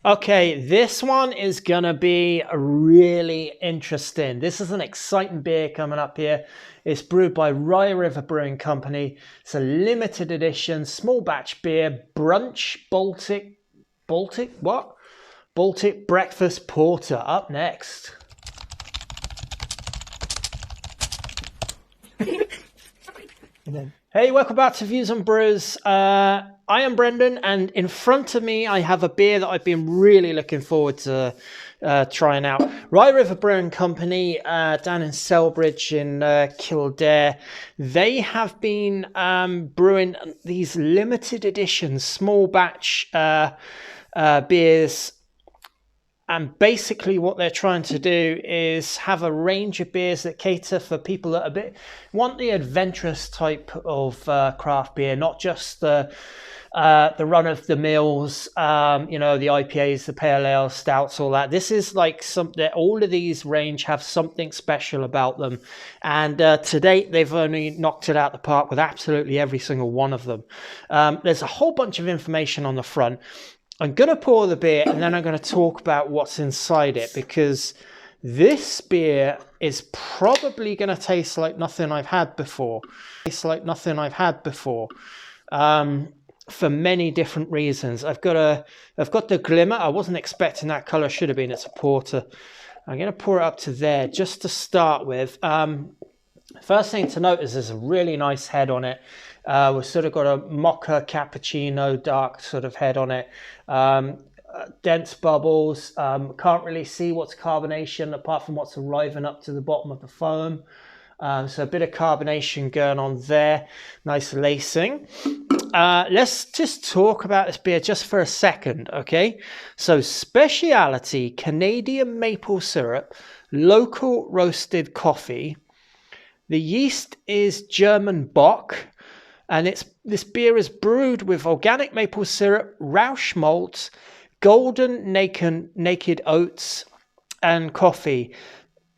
Okay, this one is gonna be really interesting. This is an exciting beer coming up here. It's brewed by Rye River Brewing Company. It's a limited edition, small batch beer, Brunch Baltic Breakfast Porter. Up next. Hey, welcome back to Views on Brews. I am Brendan, and in front of me I have a beer that I've been really looking forward to trying out. Rye River Brewing Company down in Selbridge in Kildare. They have been brewing these limited edition small batch beers. And basically what they're trying to do is have a range of beers that cater for people that want the adventurous type of craft beer, not just the run of the mills, you know, the IPAs, the pale ales, stouts, all that. This is like all of these range have something special about them. And to date, they've only knocked it out the park with absolutely every single one of them. There's a whole bunch of information on the front. I'm going to pour the beer and then I'm going to talk about what's inside it, because this beer is probably going to taste like nothing I've had before. For many different reasons. I've got the glimmer. I wasn't expecting that color. Should have been. It's a porter. I'm going to pour it up to there just to start with. First thing to note is there's a really nice head on it. We've sort of got a mocha cappuccino dark sort of head on it. Dense bubbles. Can't really see what's carbonation apart from what's arriving up to the bottom of the foam. So a bit of carbonation going on there. Nice lacing. Let's just talk about this beer just for a second, okay? So speciality Canadian maple syrup, local roasted coffee. The yeast is German Bock, and this beer is brewed with organic maple syrup, rauch malt, golden naked oats, and coffee.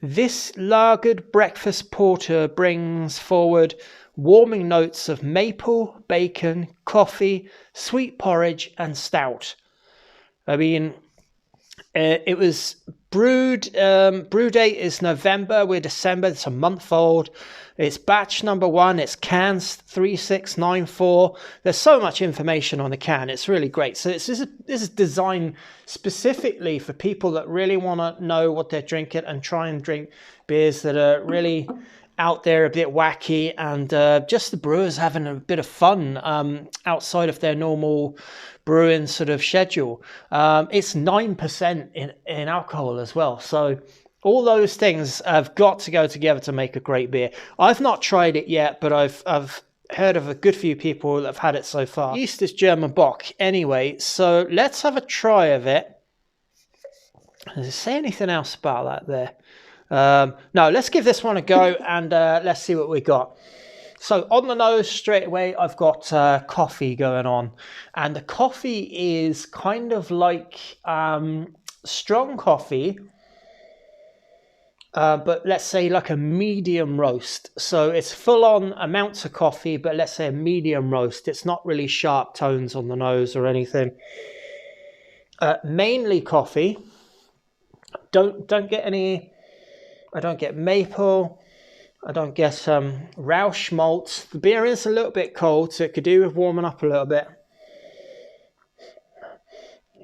This lagered breakfast porter brings forward warming notes of maple, bacon, coffee, sweet porridge, and stout. I mean, it was brewed, brew date is November, we're December, it's a month old. It's batch number 1, it's cans 3694. There's so much information on the can, it's really great. So this is designed specifically for people that really want to know what they're drinking and try and drink beers that are really out there, a bit wacky, and just the brewers having a bit of fun outside of their normal brewing sort of schedule. It's 9% in alcohol as well, so all those things have got to go together to make a great beer. I've not tried it yet, but I've heard of a good few people that have had it so far. Yeast is German Bock anyway, so let's have a try of it. Does it say anything else about that there? No, let's give this one a go and let's see what we got. So on the nose straight away, I've got coffee going on, and the coffee is kind of like strong coffee, but let's say like a medium roast. So it's full on amounts of coffee, but let's say a medium roast. It's not really sharp tones on the nose or anything. Mainly coffee. Don't get any. I don't get maple. I don't get rauch malt. The beer is a little bit cold, so it could do with warming up a little bit.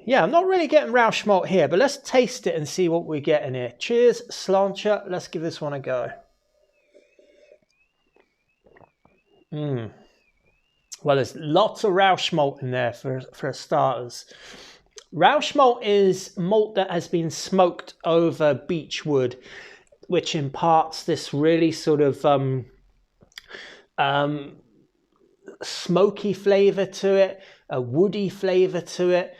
Yeah, I'm not really getting rauch malt here, but let's taste it and see what we get in here. Cheers, sláinte. Let's give this one a go. Well, there's lots of rauch malt in there for starters. Rauch malt is malt that has been smoked over beech wood, which imparts this really sort of smoky flavor to it, a woody flavor to it.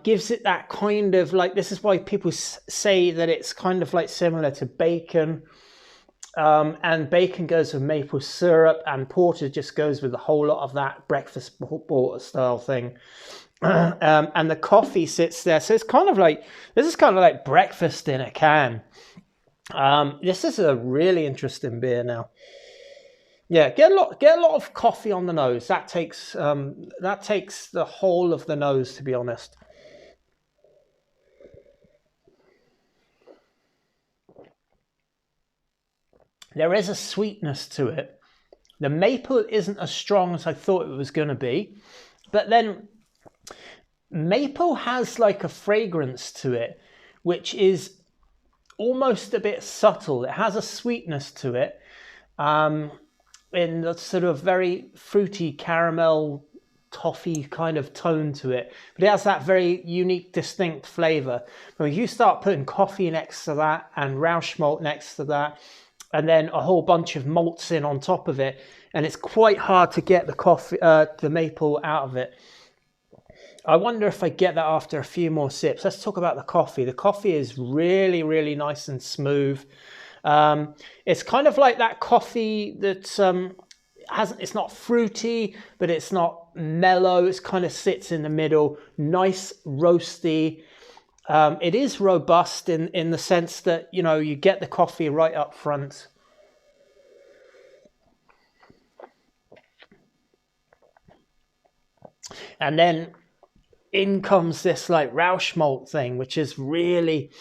Gives it that kind of like, this is why people say that it's kind of like similar to bacon. And bacon goes with maple syrup, and porter just goes with a whole lot of that breakfast porter style thing. And the coffee sits there. So it's kind of like, this is kind of like breakfast in a can. This is a really interesting beer now. Yeah, get a lot of coffee on the nose. That takes the whole of the nose, to be honest. there is a sweetness to it. The maple isn't as strong as I thought it was going to be, but then maple has like a fragrance to it, which is almost a bit subtle. It has a sweetness to it, in the sort of very fruity caramel toffee kind of tone to it, but it has that very unique, distinct flavor. When you start putting coffee next to that and rauch malt next to that, and then a whole bunch of malts in on top of it, and it's quite hard to get the coffee, the maple out of it. I wonder if I get that after a few more sips. Let's talk about the coffee. The coffee is really, really nice and smooth. It's kind of like that coffee that it's not fruity, but it's not mellow. It kind of sits in the middle, nice, roasty. It is robust in the sense that, you know, you get the coffee right up front. And then in comes this like rauch malt thing, which is really,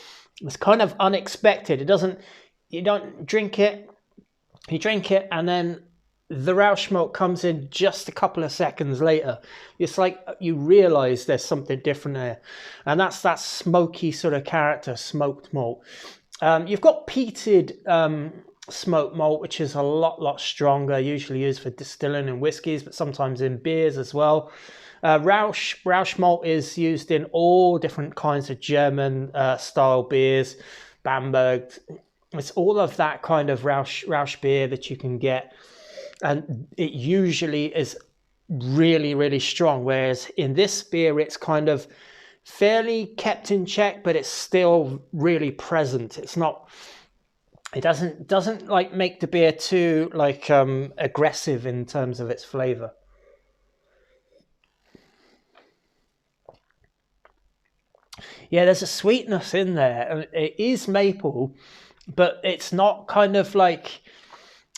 it's kind of unexpected. You don't drink it, you drink it, and then the rauch malt comes in just a couple of seconds later. It's like you realize there's something different there. And that's that smoky sort of character, smoked malt. You've got peated smoked malt, which is a lot stronger, usually used for distilling in whiskies, but sometimes in beers as well. Rauch malt is used in all different kinds of German style beers, Bamberg. It's all of that kind of Rauch beer that you can get. And it usually is really, really strong. Whereas in this beer, it's kind of fairly kept in check, but it's still really present. It's not, it doesn't like make the beer too like aggressive in terms of its flavor. Yeah, there's a sweetness in there. It is maple, but it's not kind of like,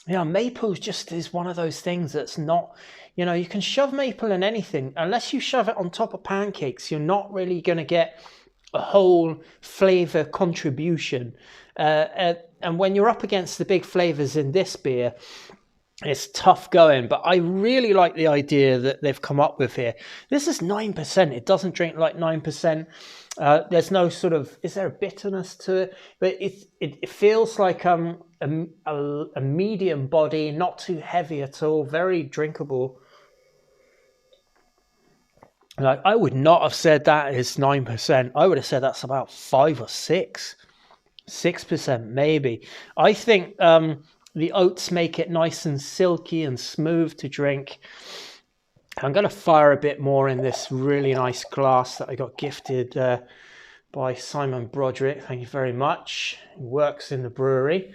yeah, maple just is one of those things that's not, you know, you can shove maple in anything. Unless you shove it on top of pancakes, you're not really going to get a whole flavor contribution. And when you're up against the big flavors in this beer, it's tough going. But I really like the idea that they've come up with here. This is 9%. It doesn't drink like 9%. There's no sort of, is there a bitterness to it? But it feels like a medium body, not too heavy at all, very drinkable. Like, I would not have said that is 9%. I would have said that's about 5 or 6% maybe. I think the oats make it nice and silky and smooth to drink. I'm going to fire a bit more in this really nice glass that I got gifted by Simon Broderick. Thank you very much. He works in the brewery.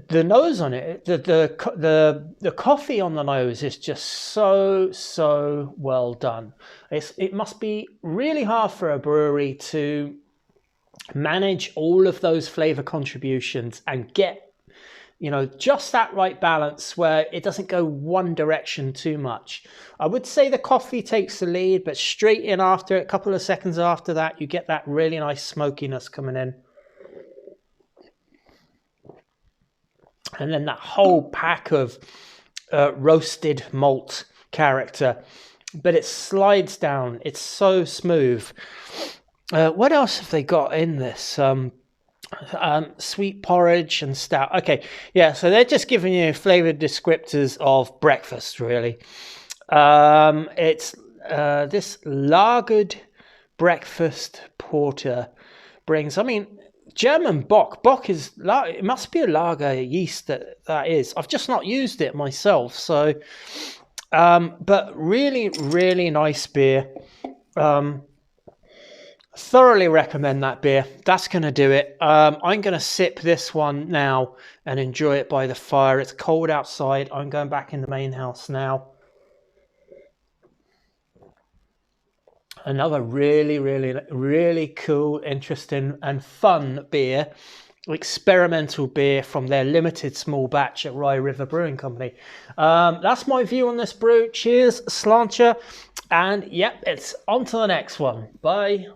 The nose on it, the coffee on the nose is just so well done. It must be really hard for a brewery to manage all of those flavor contributions and get, you know, just that right balance where it doesn't go one direction too much. I would say the coffee takes the lead, but straight in after it, a couple of seconds after that, you get that really nice smokiness coming in. And then that whole pack of roasted malt character, but it slides down. It's so smooth. What else have they got in this? Sweet porridge and stout. Okay, yeah, so they're just giving you flavored descriptors of breakfast, really. It's this lagered breakfast porter brings, I mean, German Bock. Bock is, it must be a lager yeast that is. I've just not used it myself, so, but really, really nice beer. Thoroughly recommend that beer. That's going to do it. I'm going to sip this one now and enjoy it by the fire. It's cold outside. I'm going back in the main house now. Another really cool, interesting and fun beer. Experimental beer from their limited small batch at Rye River Brewing Company. That's my view on this brew. Cheers, slancher. And yep, it's on to the next one. Bye.